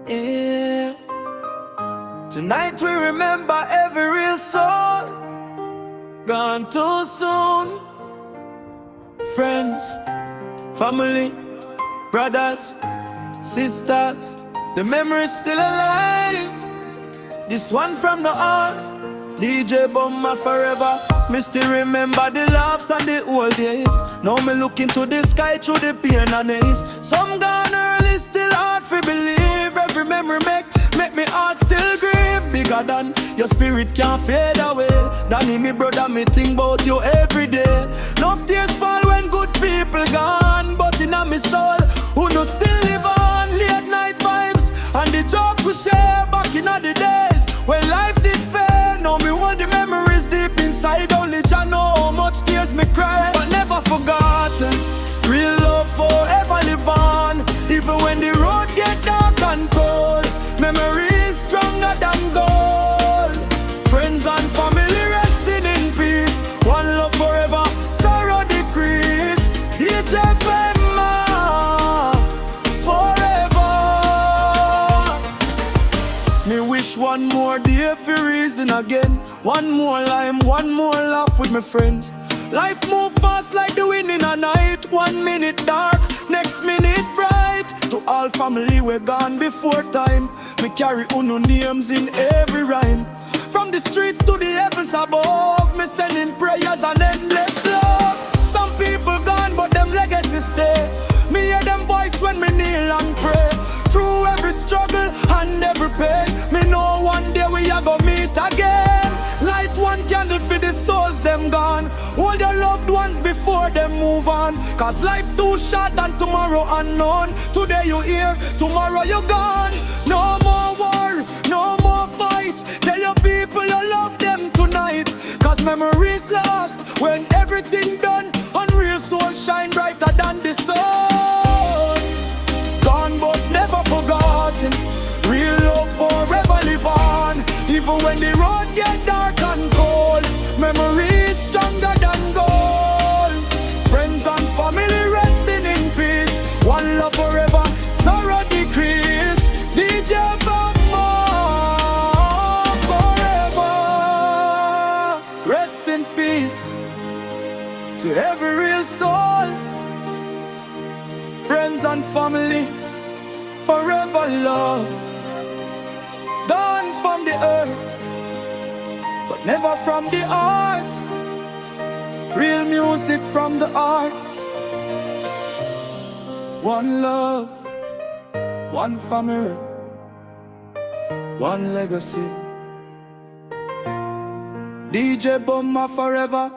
Yeah. Tonight we remember every real soul gone too soon. Friends, family, brothers, sisters, the memory's still alive. This one from the heart, DJBUMMA forever. Me still remember the laughs and the old days. Now me look into the sky through the pain and haze. Some gone early, still hard to believe. Every memory make me heart still grieve. Bigger than your spirit can't fade away. Danny, me brother, me think about you every day. Enough tears fall when good people gone, but in a me soul, who no still live on. Late night vibes and the jokes we share back in the days when life did fair. Now me want the memories deep inside. Only Jah know how much tears me cry, but never forgotten. Real love forever live on, even when the road get dark and cold. Memories stronger than gold. Friends and family resting in peace. One love forever, sorrow decrease. DJBUMMA forever. Me wish one more day for reason again. One more lime, one more laugh with my friends. Life move fast like the wind in a night. 1 minute dark, next minute bright. To all family we gone before time, me carry uno names in every rhyme. From the streets to the heavens above, me sending prayers and endless love. Some people gone but them legacy stay. Me hear them voice when me kneel and pray. Through every struggle and every pain, me know one day we are gonna meet again. Light one candle for the souls them gone. Hold your loved ones before them move on, cause life too short and tomorrow unknown. Today you here, tomorrow you gone. No more war, no more fight. Tell your people you love them tonight, cause memories lost when everything done. Unreal soul shine brighter than the sun. Gone but never forgotten. Real love forever live on, even when the road get dark and cold. Memories stronger than gold. Friends and family resting in peace. One love forever, sorrow decrease. DJBUMMA forever. Rest in peace to every real soul. Friends and family, forever love. Gone from the earth, but never from the heart. Real music from the heart. One love, one family, one legacy. DJBUMMA forever.